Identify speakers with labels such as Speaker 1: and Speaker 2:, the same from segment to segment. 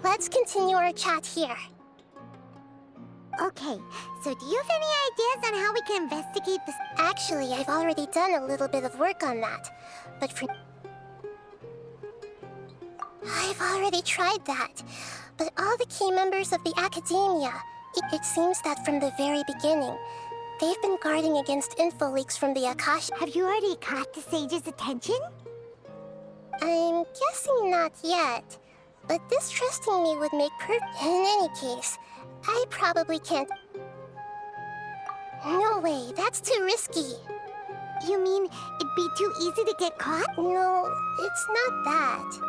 Speaker 1: Let's continue our chat here.
Speaker 2: Okay, so do you have any ideas on how we can investigate this?
Speaker 1: Actually, I've already done a little bit of work on that. But for... I've already tried that. But all the key members of the Academia, it seems that from the very beginning, they've been guarding against info leaks from the Akasha.
Speaker 2: Have you already caught the sage's attention?
Speaker 1: I'm guessing not yet. But distrusting me would make In any case, I probably can't... No way, that's too risky.
Speaker 2: You mean it'd be too easy to get caught?
Speaker 1: No, it's not that.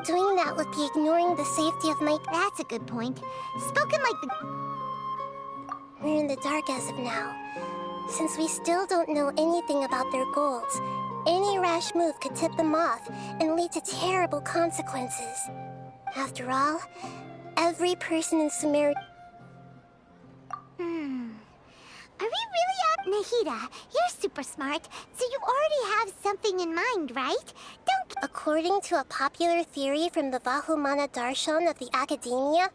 Speaker 1: Doing that would be ignoring the safety of my...
Speaker 2: That's a good point. Spoken like the...
Speaker 1: We're in the dark as of now. Since we still don't know anything about their goals, any rash move could tip them off and lead to terrible consequences. After all, every person in Sumeria...
Speaker 2: Are we really out? Nahida, you're super smart, so you already have something in mind, right?
Speaker 1: According to a popular theory from the Vahumana Darshan of the Academia,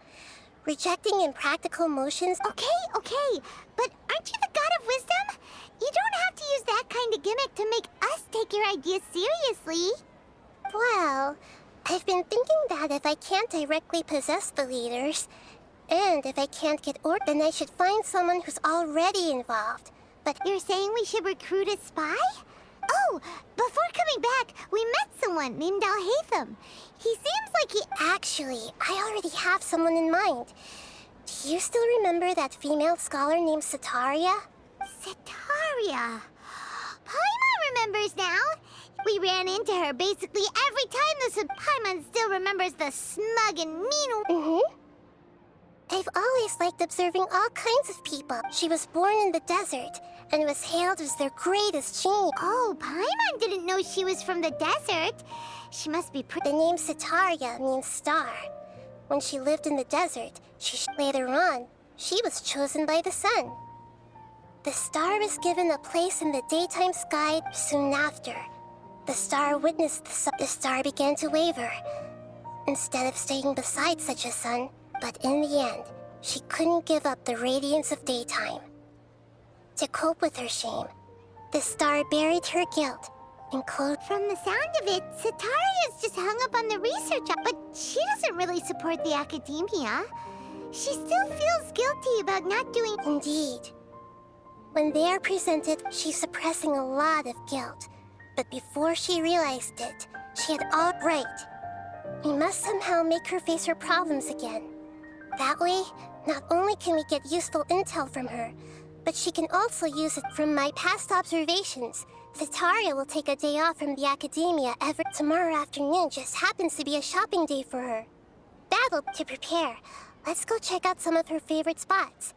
Speaker 1: rejecting impractical motions...
Speaker 2: Okay, but aren't you the god of wisdom? You don't have to use that kind of gimmick to make us take your ideas seriously.
Speaker 1: Well, I've been thinking that if I can't directly possess the leaders, and if I can't get order, then I should find someone who's already involved. But
Speaker 2: you're saying we should recruit a spy? Oh, before coming back, we met someone named Alhaitham. He seems like he...
Speaker 1: Actually, I already have someone in mind. Do you still remember that female scholar named Setaria?
Speaker 2: Setaria. Paimon remembers now. We ran into her basically every time Paimon still remembers the smug and mean...
Speaker 1: I've always liked observing all kinds of people. She was born in the desert and was hailed as their greatest genius.
Speaker 2: Oh, Paimon didn't know she was from the desert. She must be
Speaker 1: The name Setaria means star. When she lived in the desert, later on, she was chosen by the sun. The star was given a place in the daytime sky soon after. The star witnessed the star began to waver. Instead of staying beside such a sun, but in the end, she couldn't give up the radiance of daytime. To cope with her shame, the star buried her guilt and clothed...
Speaker 2: From the sound of it, Setaria's just hung up on the research, but she doesn't really support the Academia. She still feels guilty about not doing...
Speaker 1: Indeed. When they are presented, she's suppressing a lot of guilt. But before she realized it, she had all right. We must somehow make her face her problems again. That way, not only can we get useful intel from her, but she can also use it from my past observations. Setaria will take a day off from the Academia tomorrow afternoon just happens to be a shopping day for her. That'll to prepare. Let's go check out some of her favorite spots.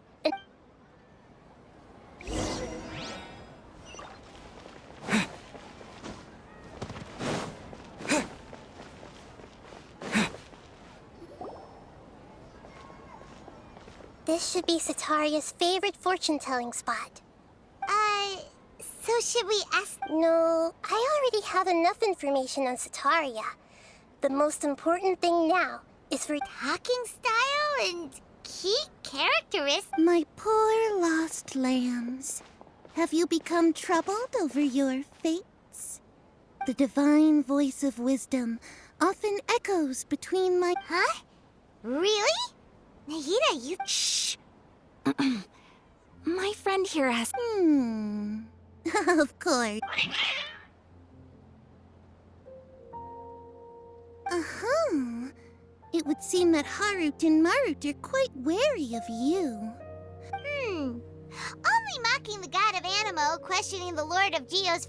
Speaker 1: This should be Setaria's favorite fortune-telling spot.
Speaker 2: So should we ask...
Speaker 1: No, I already have enough information on Setaria. The most important thing now is for...
Speaker 2: Talking style and key characteristics.
Speaker 3: My poor lost lambs. Have you become troubled over your fates? The divine voice of wisdom often echoes between my...
Speaker 2: Huh? Really? Nahida, you...
Speaker 4: Shh! My friend here has...
Speaker 3: Of course. It would seem that Harut and Marut are quite wary of you.
Speaker 2: Only mocking the god of Animo, questioning the Lord of Geos...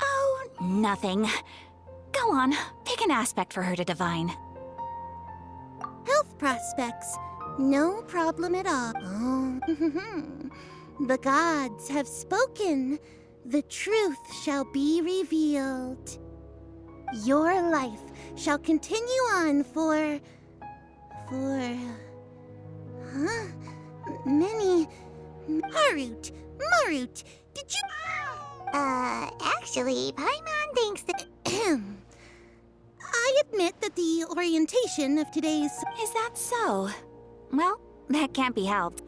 Speaker 4: Oh, nothing. Go on, pick an aspect for her to divine.
Speaker 3: Health prospects. No problem at all. Oh, the gods have spoken. The truth shall be revealed. Your life shall continue on for... many... Marut, did you...
Speaker 2: Actually, Paimon thinks that...
Speaker 3: I admit that the orientation of today's...
Speaker 4: Is that so? Well, that can't be helped.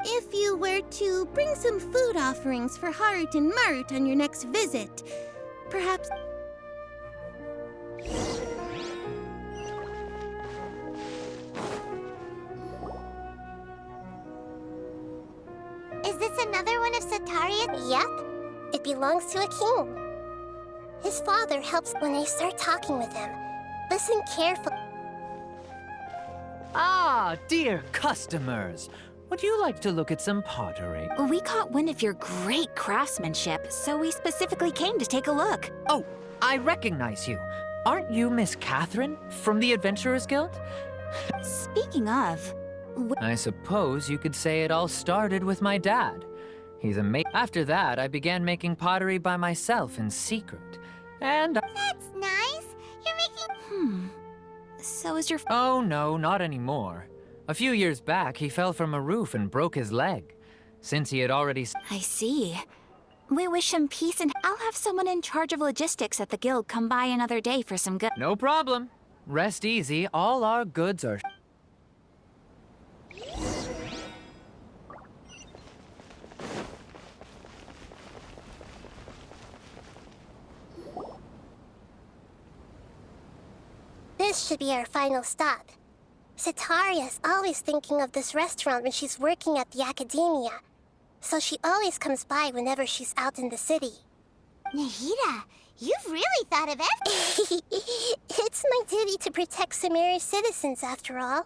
Speaker 3: If you were to bring some food offerings for Harut and Marut on your next visit, perhaps...
Speaker 2: Is this another one of Sataria's?
Speaker 1: Yep. It belongs to a king. His father helps when they start talking with him. Listen carefully.
Speaker 5: Ah, dear customers. Would you like to look at some pottery?
Speaker 4: We caught wind of your great craftsmanship, so we specifically came to take a look.
Speaker 5: Oh, I recognize you. Aren't you Miss Catherine from the Adventurers Guild?
Speaker 4: Speaking of...
Speaker 5: I suppose you could say it all started with my dad. He's amazing. After that, I began making pottery by myself in secret. And...
Speaker 2: That's nice. You're making...
Speaker 4: So is your...
Speaker 5: Oh, no, not anymore. A few years back, he fell from a roof and broke his leg. Since he had already...
Speaker 4: I see. We wish him peace, and I'll have someone in charge of logistics at the guild come by another day for some good...
Speaker 5: No problem. Rest easy. All our goods are...
Speaker 1: This should be our final stop. Sataria's always thinking of this restaurant when she's working at the academia, so she always comes by whenever she's out in the city.
Speaker 2: Nahida, you've really thought of everything.
Speaker 1: It's my duty to protect Sumeru's citizens, after all.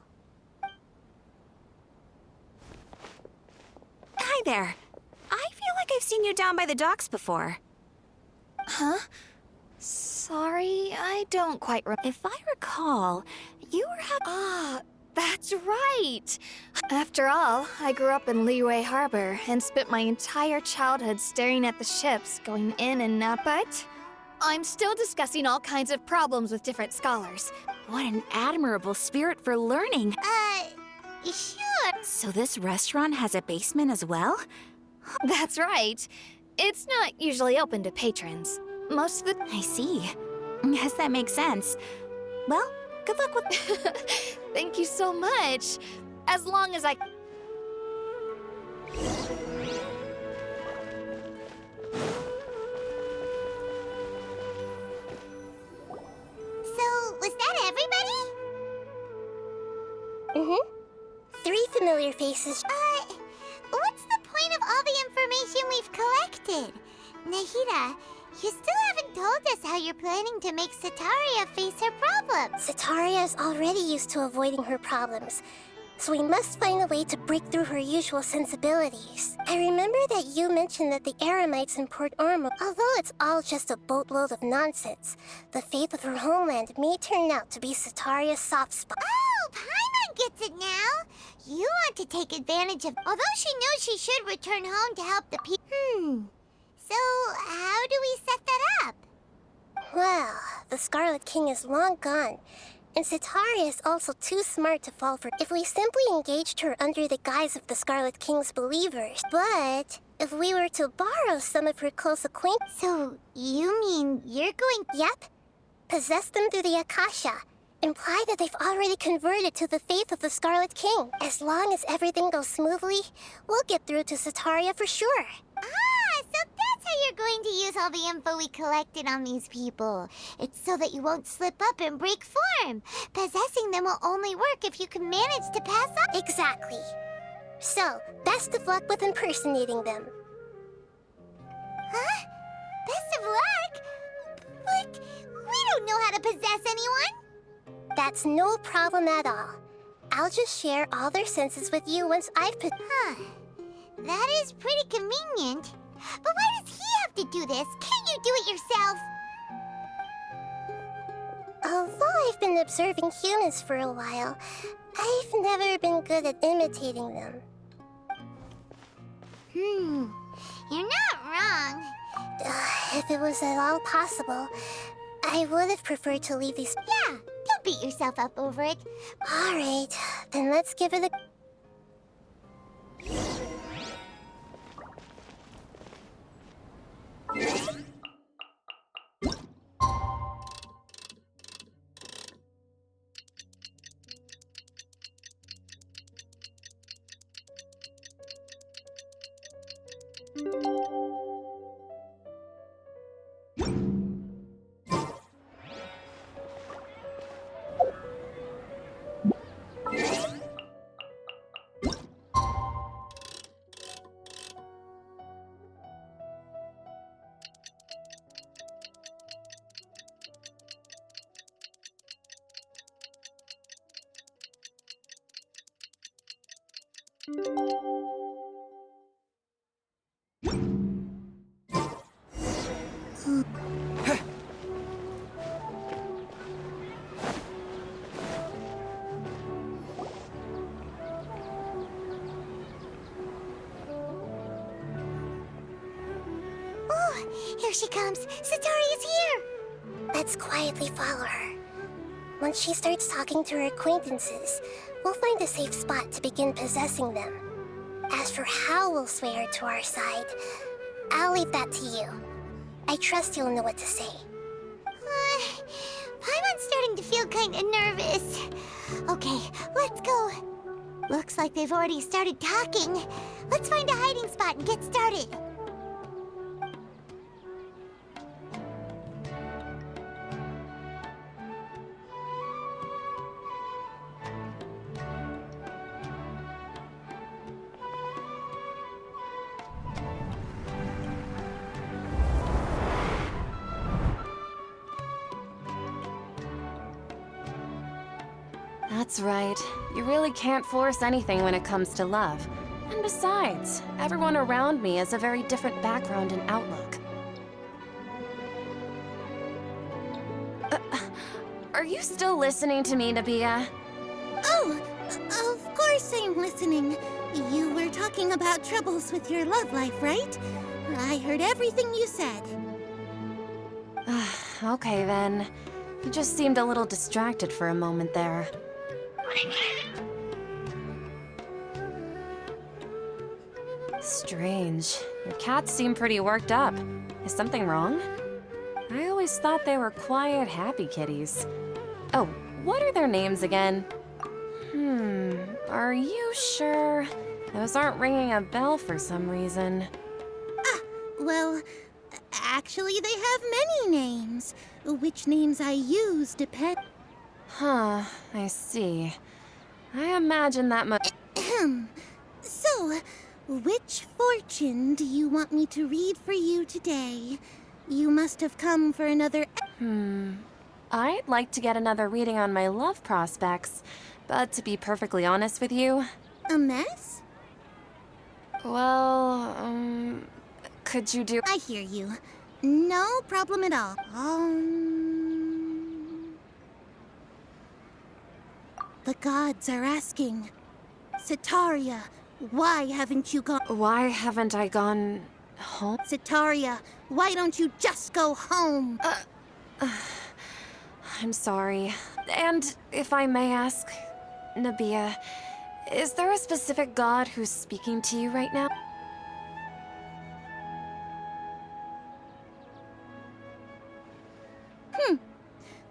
Speaker 4: Hi there. I feel like I've seen you down by the docks before.
Speaker 6: Huh? Sorry, I don't quite
Speaker 4: If I recall, you were
Speaker 6: Ah, that's right! After all, I grew up in Liyue Harbor and spent my entire childhood staring at the ships going in and out, but I'm still discussing all kinds of problems with different scholars.
Speaker 4: What an admirable spirit for learning.
Speaker 2: Sure.
Speaker 4: So this restaurant has a basement as well?
Speaker 6: That's right. It's not usually open to patrons. Most of the...
Speaker 4: I see. Guess that makes sense. Well, good luck with...
Speaker 6: Thank you so much. As long as I...
Speaker 2: So, was that everybody?
Speaker 1: Mm-hmm. 3 familiar faces.
Speaker 2: What's the point of all the information we've collected? Nahida, you still haven't told us how you're planning to make Sataria face her problems.
Speaker 1: Sataria is already used to avoiding her problems, so we must find a way to break through her usual sensibilities. I remember that you mentioned that the Eremites in Port Ormo, although it's all just a boatload of nonsense, the fate of her homeland may turn out to be Sataria's soft spot.
Speaker 2: Oh, Paimon gets it now. You want to take advantage of... Although she knows she should return home to help the people... So, how do we set that up?
Speaker 1: Well, the Scarlet King is long gone, and Sataria is also too smart to fall for... If we simply engaged her under the guise of the Scarlet King's believers, but if we were to borrow some of her close acquaintance...
Speaker 2: So, you mean you're going...
Speaker 1: Yep. Possess them through the Akasha. Imply that they've already converted to the faith of the Scarlet King. As long as everything goes smoothly, we'll get through to Sataria for sure.
Speaker 2: So that's how you're going to use all the info we collected on these people. It's so that you won't slip up and break form. Possessing them will only work if you can manage to pass up.
Speaker 1: Exactly. So, best of luck with impersonating them.
Speaker 2: Huh? Best of luck? But we don't know how to possess anyone.
Speaker 1: That's no problem at all. I'll just share all their senses with you once I've put...
Speaker 2: That is pretty convenient. But why does he have to do this? Can't you do it yourself?
Speaker 1: Although I've been observing humans for a while, I've never been good at imitating them.
Speaker 2: You're not wrong.
Speaker 1: If it was at all possible, I would have preferred to leave these.
Speaker 2: Yeah, don't beat yourself up over it.
Speaker 1: Alright, then let's give it a.
Speaker 2: Here she comes. Satori is here.
Speaker 1: Let's quietly follow her. Once she starts talking to her acquaintances, we'll find a safe spot to begin possessing them. As for how we'll sway her to our side, I'll leave that to you. I trust you'll know what to say.
Speaker 2: Paimon's starting to feel kinda nervous. Okay, let's go. Looks like they've already started talking. Let's find a hiding spot and get started.
Speaker 7: That's right. You really can't force anything when it comes to love. And besides, everyone around me has a very different background and outlook. Are you still listening to me, Nabia?
Speaker 3: Oh, of course I'm listening. You were talking about troubles with your love life, right? I heard everything you said.
Speaker 7: Okay then. You just seemed a little distracted for a moment there. Strange. Your cats seem pretty worked up. Is something wrong? I always thought they were quiet, happy kitties. Oh, what are their names again? Are you sure? Those aren't ringing a bell for some reason.
Speaker 3: Well, actually they have many names. Which names I use depend...
Speaker 7: Huh, I see. I imagine that much.
Speaker 3: So, which fortune do you want me to read for you today? You must have come for another...
Speaker 7: I'd like to get another reading on my love prospects, but to be perfectly honest with you...
Speaker 3: A mess?
Speaker 7: Well, could you do...
Speaker 3: I hear you. No problem at all. The gods are asking. Sitaria, why haven't you gone...
Speaker 7: Why haven't I gone... home?
Speaker 3: Sitaria, why don't you just go home?
Speaker 7: I'm sorry. And if I may ask, Nabia, is there a specific god who's speaking to you right now?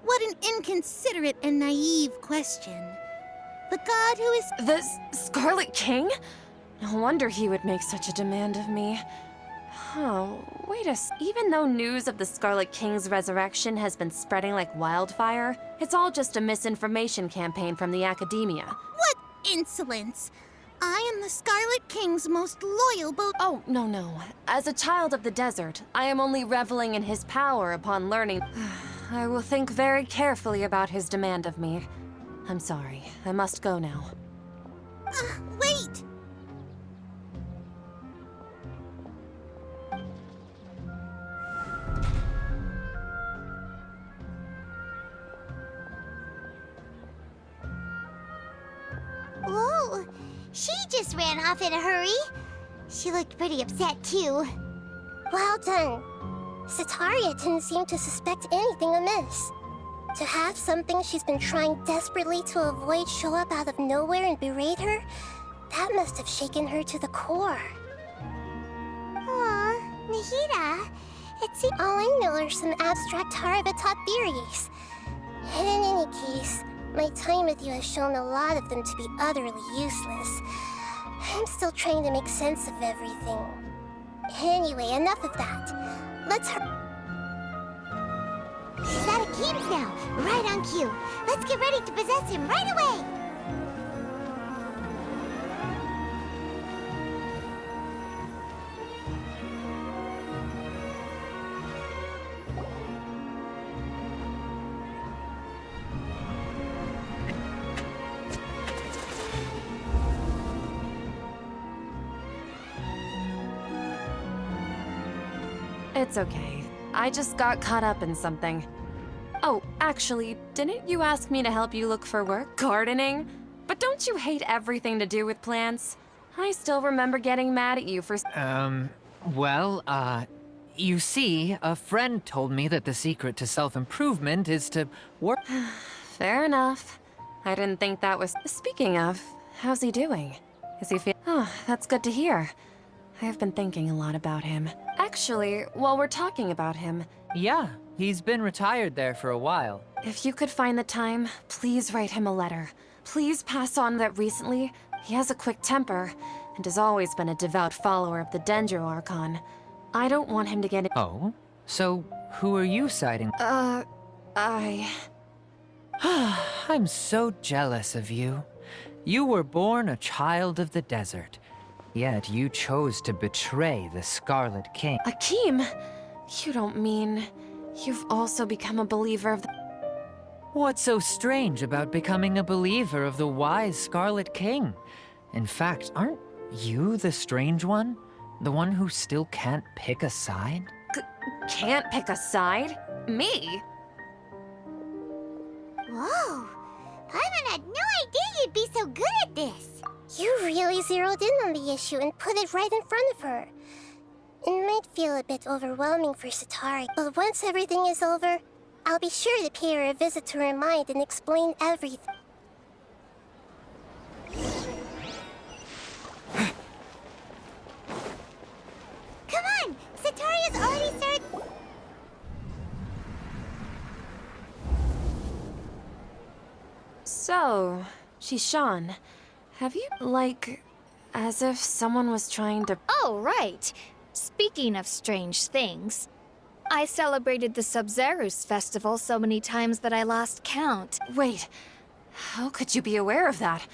Speaker 3: What an inconsiderate and naive question. The god who is...
Speaker 7: The Scarlet King? No wonder he would make such a demand of me. Oh, wait a s- Even though news of the Scarlet King's resurrection has been spreading like wildfire, it's all just a misinformation campaign from the academia.
Speaker 3: What insolence! I am the Scarlet King's most loyal
Speaker 7: Oh, no. As a child of the desert, I am only reveling in his power upon learning. I will think very carefully about his demand of me. I'm sorry. I must go now.
Speaker 3: Wait!
Speaker 2: Whoa, she just ran off in a hurry. She looked pretty upset too.
Speaker 1: Well done. Sitaria didn't seem to suspect anything amiss. To have something she's been trying desperately to avoid show up out of nowhere and berate her, that must have shaken her to the core.
Speaker 2: Aw, Nahida, it seems...
Speaker 1: All I know are some abstract Harava-taught theories. And in any case, my time with you has shown a lot of them to be utterly useless. I'm still trying to make sense of everything. Anyway, enough of that. Let's
Speaker 2: She's at Akeem's now, right on cue. Let's get ready to possess him right away!
Speaker 7: It's okay. I just got caught up in something. Oh, actually, didn't you ask me to help you look for work? Gardening? But don't you hate everything to do with plants? I still remember getting mad at you for...
Speaker 5: You see, a friend told me that the secret to self-improvement is to work...
Speaker 7: Fair enough. I didn't think that was... Speaking of, how's he doing? Is he Oh, that's good to hear. I've been thinking a lot about him. Actually, while we're talking about him...
Speaker 5: Yeah, he's been retired there for a while.
Speaker 7: If you could find the time, please write him a letter. Please pass on that recently, he has a quick temper, and has always been a devout follower of the Dendro Archon. I don't want him to get...
Speaker 5: Oh? So, who are you siding? I'm so jealous of you. You were born a child of the desert, yet you chose to betray the Scarlet King.
Speaker 7: Akeem! You don't mean... You've also become a believer of the...
Speaker 5: What's so strange about becoming a believer of the wise Scarlet King? In fact, aren't you the strange one? The one who still can't pick a side?
Speaker 7: Can't pick a side? Me?
Speaker 2: Whoa! Paimon had no idea you'd be so good at this!
Speaker 1: You really zeroed in on the issue and put it right in front of her. It might feel a bit overwhelming for Sitari, but once everything is over, I'll be sure to pay her a visit to her mind and explain everything.
Speaker 2: Come on! Sitaria's already started...
Speaker 7: So, Shishan, have you, as if someone was trying to...
Speaker 6: Oh, right. Speaking of strange things, I celebrated the Sub-Zerus festival so many times that I lost count.
Speaker 7: Wait, how could you be aware of that?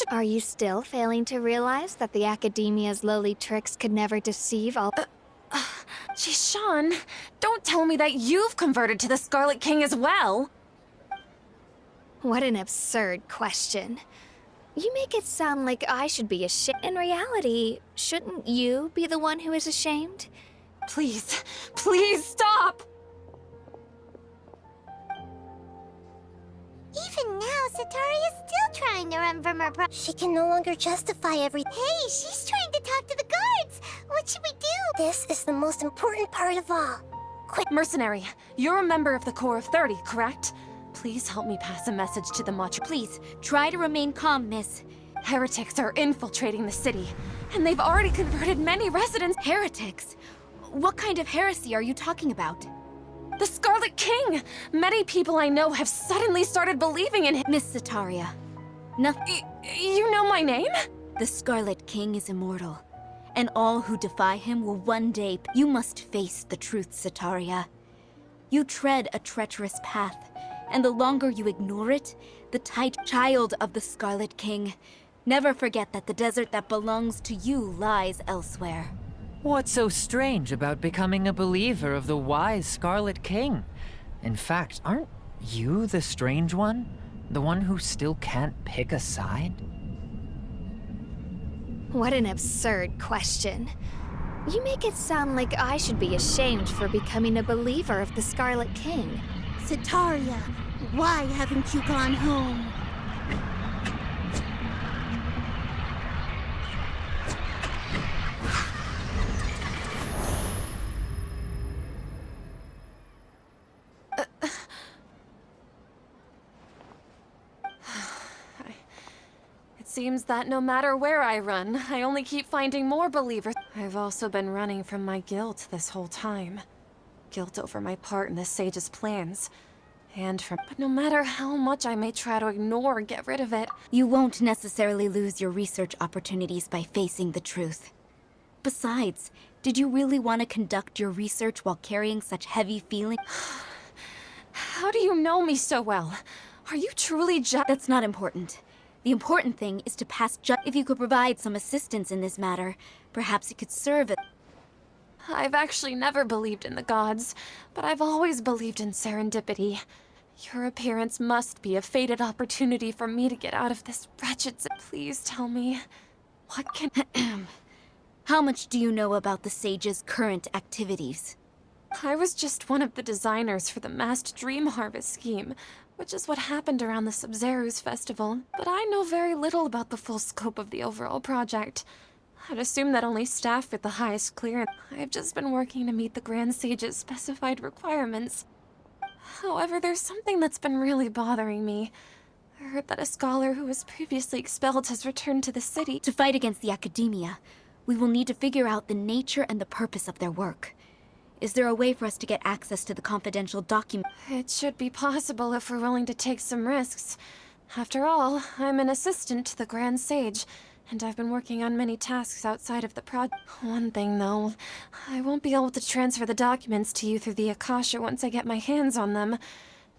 Speaker 6: Are you still failing to realize that the Academia's lowly tricks could never deceive all...
Speaker 7: Shishan, don't tell me that you've converted to the Scarlet King as well!
Speaker 6: What an absurd question. You make it sound like I should be ashamed. In reality, shouldn't you be the one who is ashamed?
Speaker 7: Please, please stop!
Speaker 2: Even now, Sitaria's still trying to run from her
Speaker 1: She can no longer justify everything.
Speaker 2: Hey, she's trying to talk to the guards! What should we do?
Speaker 1: This is the most important part of all. Quick,
Speaker 7: Mercenary, you're a member of the Corps of 30, correct? Please help me pass a message to the Macho.
Speaker 8: Please, try to remain calm, miss.
Speaker 7: Heretics are infiltrating the city, and they've already converted many residents.
Speaker 8: Heretics? What kind of heresy are you talking about?
Speaker 7: The Scarlet King! Many people I know have suddenly started believing in him.
Speaker 8: Miss Sitaria, nothing.
Speaker 7: You know my name?
Speaker 8: The Scarlet King is immortal, and all who defy him will one day... You must face the truth, Sitaria. You tread a treacherous path, and the longer you ignore it, the child of the Scarlet King. Never forget that the desert that belongs to you lies elsewhere.
Speaker 5: What's so strange about becoming a believer of the wise Scarlet King? In fact, aren't you the strange one? The one who still can't pick a side?
Speaker 6: What an absurd question. You make it sound like I should be ashamed for becoming a believer of the Scarlet King.
Speaker 3: Sitaria, why haven't you gone home?
Speaker 7: Seems that no matter where I run, I only keep finding more believers. I've also been running from my guilt this whole time. Guilt over my part in the sage's plans. But no matter how much I may try to ignore or get rid of it,
Speaker 8: You won't necessarily lose your research opportunities by facing the truth. Besides, did you really want to conduct your research while carrying such heavy feelings?
Speaker 7: how do you know me so well? Are you truly
Speaker 8: That's not important. The important thing is to pass If you could provide some assistance in this matter, perhaps it could serve as...
Speaker 7: I've actually never believed in the gods, but I've always believed in serendipity. Your appearance must be a fated opportunity for me to get out of this wretched... Please tell me, what can...
Speaker 8: How much do you know about the Sage's current activities?
Speaker 7: I was just one of the designers for the massed dream harvest scheme, which is what happened around the Sub-Zeru's festival, but I know very little about the full scope of the overall project. I'd assume that only staff with the highest clearance. I've just been working to meet the Grand Sage's specified requirements. However, there's something that's been really bothering me. I heard that a scholar who was previously expelled has returned to the city.
Speaker 8: To fight against the academia, we will need to figure out the nature and the purpose of their work. Is there a way for us to get access to the confidential document?
Speaker 7: It should be possible if we're willing to take some risks. After all, I'm an assistant to the Grand Sage, and I've been working on many tasks outside of the project. One thing, though, I won't be able to transfer the documents to you through the Akasha once I get my hands on them.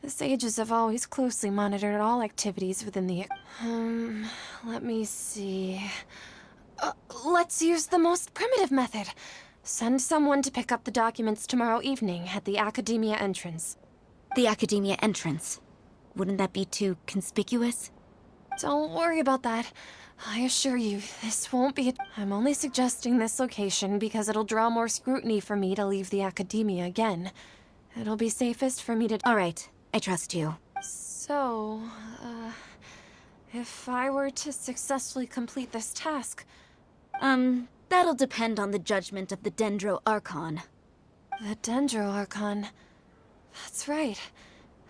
Speaker 7: The sages have always closely monitored all activities within the... let me see... let's use the most primitive method. Send someone to pick up the documents tomorrow evening at the Academia entrance.
Speaker 8: The Academia entrance? Wouldn't that be too conspicuous?
Speaker 7: Don't worry about that. I assure you, this won't be... I'm only suggesting this location because it'll draw more scrutiny for me to leave the Academia again. It'll be safest for me to...
Speaker 8: All right, I trust you.
Speaker 7: So, if I were to successfully complete this task...
Speaker 8: That'll depend on the judgment of the Dendro Archon.
Speaker 7: The Dendro Archon... That's right.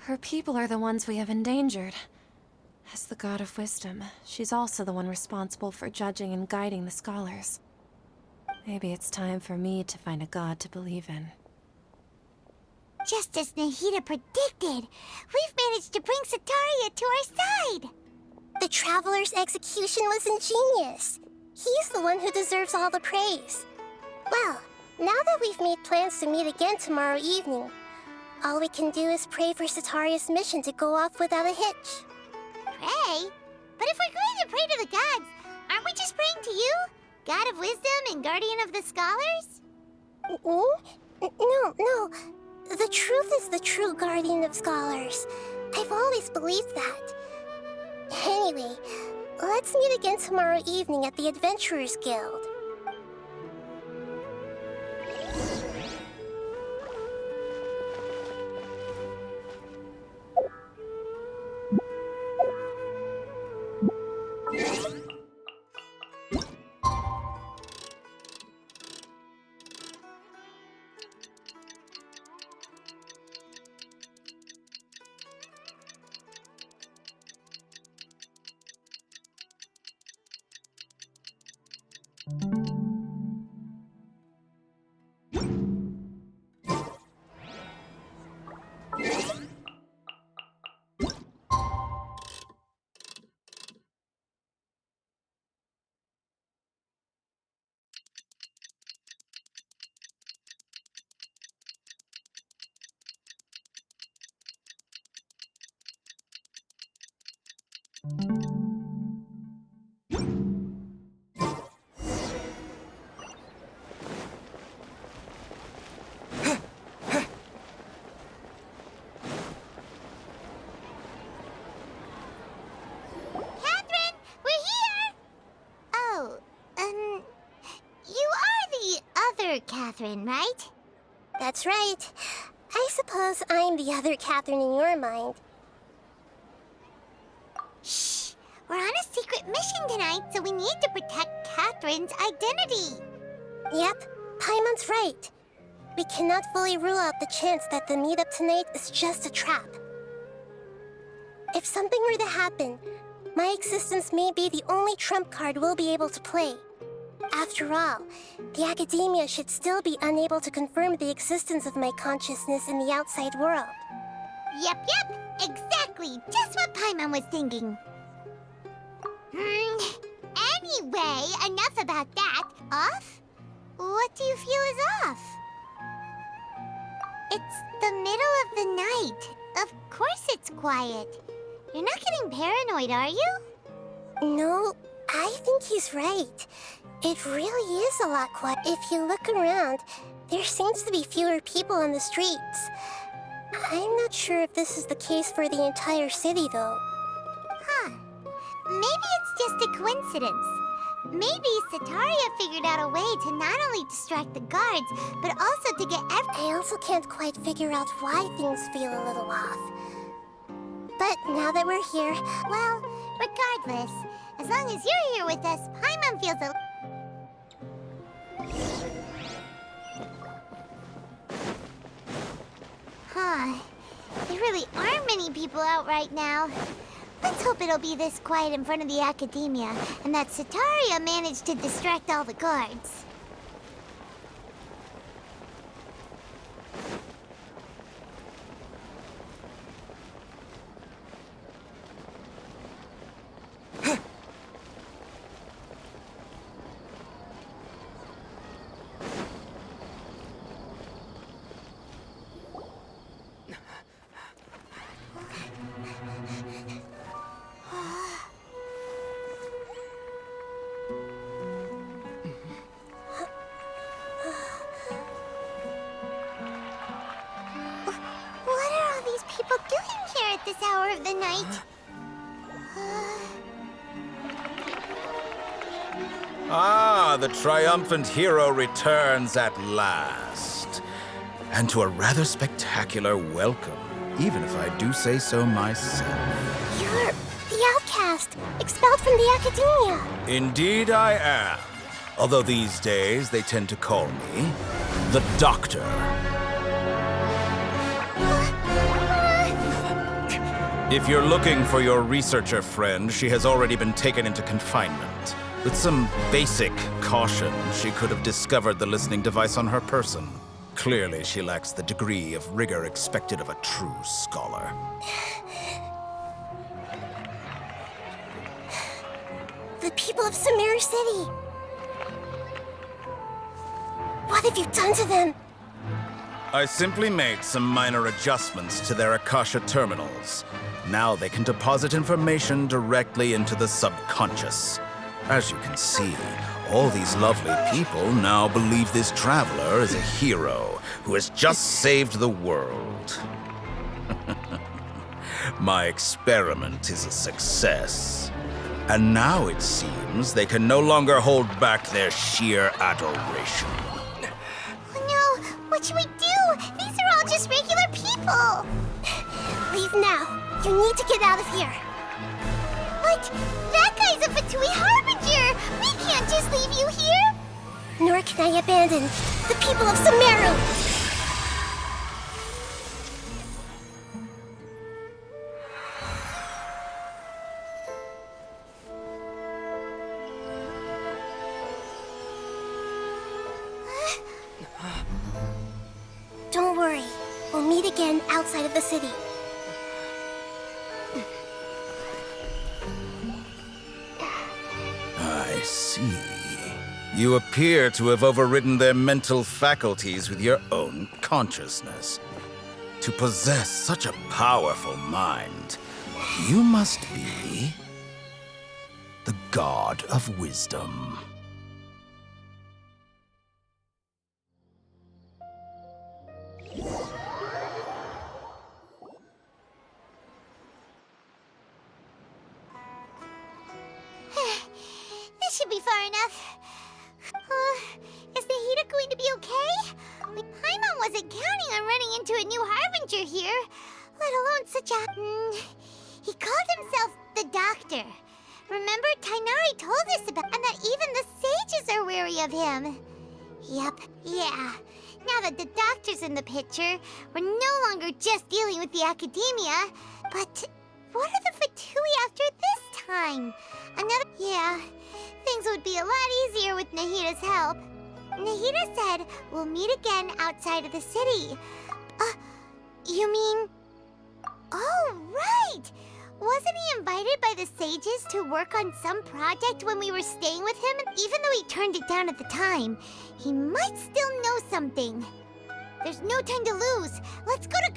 Speaker 7: Her people are the ones we have endangered. As the God of Wisdom, she's also the one responsible for judging and guiding the scholars. Maybe it's time for me to find a god to believe in.
Speaker 2: Just as Nahida predicted, we've managed to bring Sataria to our side!
Speaker 1: The Traveler's execution was ingenious. He's the one who deserves all the praise. Well, now that we've made plans to meet again tomorrow evening, all we can do is pray for Sataria's mission to go off without a hitch.
Speaker 2: Pray? But if we're going to pray to the gods, aren't we just praying to you? God of Wisdom and Guardian of the Scholars?
Speaker 1: No. The truth is the true Guardian of Scholars. I've always believed that. Anyway, let's meet again tomorrow evening at the Adventurers Guild.
Speaker 2: Catherine, right?
Speaker 1: That's right. I suppose I'm the other Catherine in your mind.
Speaker 2: Shh! We're on a secret mission tonight, so we need to protect Catherine's identity.
Speaker 1: Yep, Paimon's right. We cannot fully rule out the chance that the meetup tonight is just a trap. If something were to happen, My existence may be the only trump card we'll be able to play. After all, the academia should still be unable to confirm the existence of my consciousness in the outside world.
Speaker 2: Yep, exactly. Just what Paimon was thinking. Anyway, enough about that. Off? What do you feel is off? It's the middle of the night. Of course it's quiet. You're not getting paranoid, are you?
Speaker 1: No, I think he's right. It really is a lot quiet. If you look around, there seems to be fewer people on the streets. I'm not sure if this is the case for the entire city, though.
Speaker 2: Huh. Maybe it's just a coincidence. Maybe Sataria figured out a way to not only distract the guards, but also to get
Speaker 1: I also can't quite figure out why things feel a little off. But now that we're here...
Speaker 2: Well, regardless, as long as you're here with us, Paimon feels a... Huh. There really aren't many people out right now. Let's hope it'll be this quiet in front of the academia, and that Sataria managed to distract all the guards. This hour of the night.
Speaker 9: Ah, the triumphant hero returns at last. And to a rather spectacular welcome, even if I do say so myself.
Speaker 1: You're the outcast, expelled from the academia.
Speaker 9: Indeed I am. Although these days they tend to call me the Doctor. If you're looking for your researcher friend, she has already been taken into confinement. With some basic caution, she could have discovered the listening device on her person. Clearly, she lacks the degree of rigor expected of a true scholar.
Speaker 1: The people of Sumeru City. What have you done to them?
Speaker 9: I simply made some minor adjustments to their Akasha terminals. Now they can deposit information directly into the subconscious. As you can see, all these lovely people now believe this traveler is a hero who has just saved the world. My experiment is a success. And now it seems they can no longer hold back their sheer adoration.
Speaker 2: Oh no! What should we do? These are all just regular people!
Speaker 1: Leave now. You need to get out of here.
Speaker 2: What? That guy's a Fatui Harbinger! We can't just leave you here!
Speaker 1: Nor can I abandon the people of Sumeru! Don't worry. We'll meet again outside of the city.
Speaker 9: I see. You appear to have overridden their mental faculties with your own consciousness. To possess such a powerful mind, you must be the god of wisdom.
Speaker 2: This should be far enough. Is the heater going to be okay? Paimon wasn't counting on running into a new Harbinger here, let alone such a... He called himself the Doctor. Remember, Tainari told us about and that even the sages are wary of him. Yep, yeah. Now that the Doctor's in the picture, we're no longer just dealing with the academia, but what are the Fatui after this time? Nahita's help. Nahita said we'll meet again outside of the city. You mean... Oh, right! Wasn't he invited by the sages to work on some project when we were staying with him? Even though he turned it down at the time, he might still know something. There's no time to lose. Let's go to...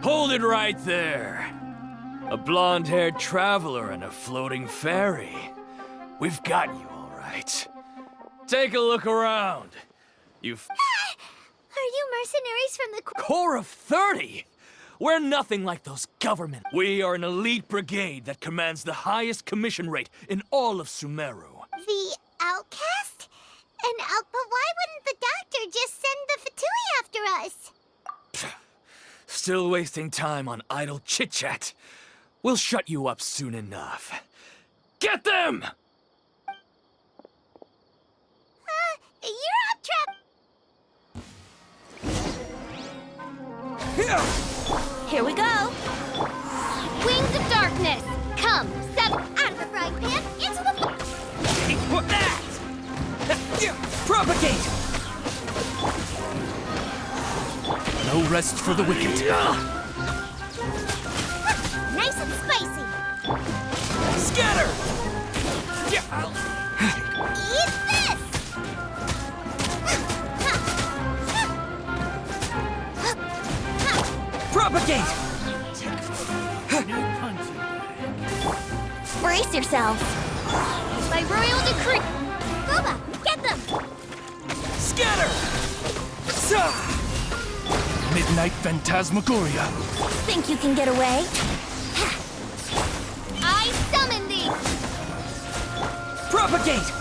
Speaker 10: Hold it right there. A blonde-haired traveler and a floating fairy. We've got you, all right. Take a look around. You've...
Speaker 2: Are you mercenaries from the...
Speaker 10: Corps of 30? We're nothing like those government. We are an elite brigade that commands the highest commission rate in all of Sumeru.
Speaker 2: The outcast? But why wouldn't the doctor just send the Fatui after us?
Speaker 10: Still wasting time on idle chit-chat. We'll shut you up soon enough. Get them!
Speaker 2: You're up, Trap!
Speaker 8: Here we go!
Speaker 2: Wings of darkness! Come, step out of the frying pan into the...
Speaker 10: What that? Propagate! No rest for the wicked.
Speaker 2: Nice and spicy!
Speaker 10: Scatter!
Speaker 2: Eat this!
Speaker 10: Propagate!
Speaker 8: Brace yourselves!
Speaker 2: By royal decree! Boba, get them!
Speaker 10: Scatter! Midnight Phantasmagoria.
Speaker 8: Think you can get away?
Speaker 2: I summon thee!
Speaker 10: Propagate!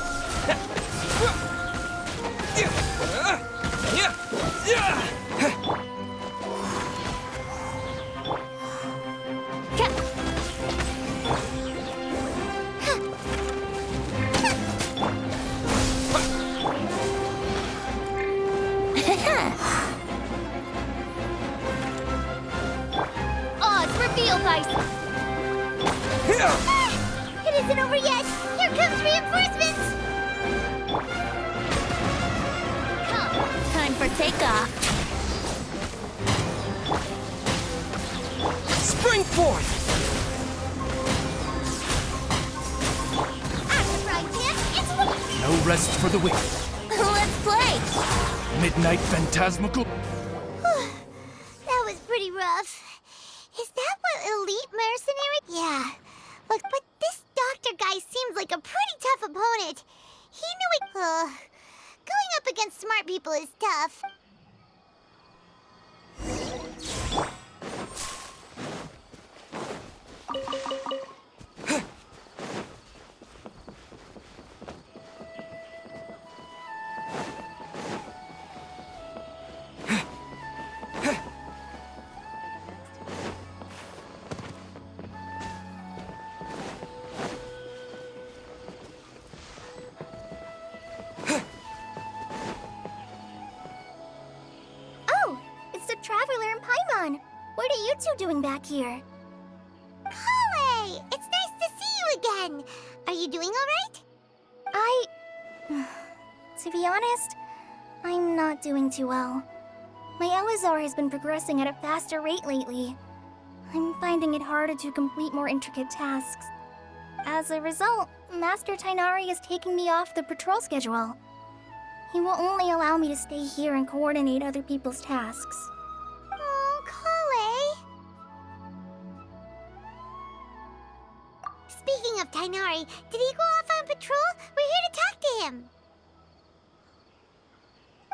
Speaker 2: Oz, reveal thyself! It isn't over yet! Here comes reinforcements! Come!
Speaker 8: Time for takeoff.
Speaker 10: Spring forth!
Speaker 2: Out of the frying pan, into the...
Speaker 10: No rest for the wicked.
Speaker 8: Let's play!
Speaker 10: Midnight Phantasmagoria.
Speaker 2: That was pretty rough. Is that what elite mercenary? Yeah. Look, but this doctor guy seems like a pretty tough opponent. He knew it. Going up against smart people is tough. Traveler and Paimon, what are you two doing back here? Kale, it's nice to see you again. Are you doing all right? To be honest, I'm not doing too well. My Elazar has been progressing at a faster rate lately. I'm finding it harder to complete more intricate tasks. As a result, Master Tighnari is taking me off the patrol schedule. He will only allow me to stay here and coordinate other people's tasks. Oh, Kale. Speaking of Tighnari, did he go off on patrol? We're here to talk to him.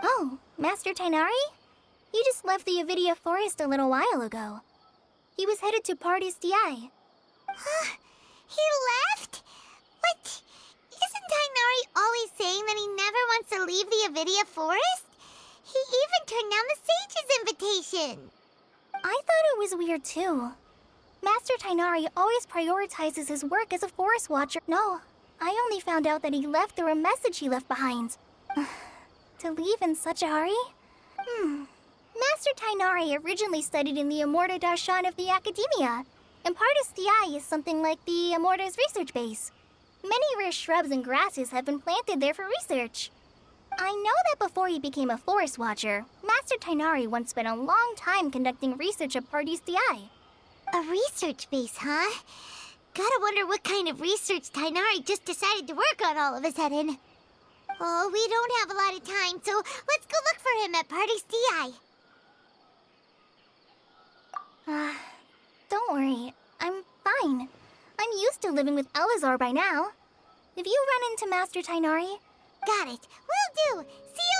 Speaker 2: Oh, Master Tighnari? He just left the Avidia Forest a little while ago. He was headed to Parte's DI. Huh? He left? What? Isn't Tighnari always saying that he never wants to leave the Avidia Forest? He even turned down the sage's invitation. I thought it was weird too. Master Tighnari always prioritizes his work as a forest watcher. No, I only found out that he left through a message he left behind. To leave in such a hurry? Master Tighnari originally studied in the Amorta Darshan of the Academia, and Parte's DI is something like the Amorta's research base. Many rare shrubs and grasses have been planted there for research. I know that before he became a forest watcher, Master Tighnari once spent a long time conducting research at Parte's DI. A research base, huh? Gotta wonder what kind of research Tighnari just decided to work on all of a sudden. Oh, we don't have a lot of time, so let's go look for him at Parte's DI. Don't worry. I'm fine. I'm used to living with Elazar by now. If you run into Master Tighnari... Got it. Will do. See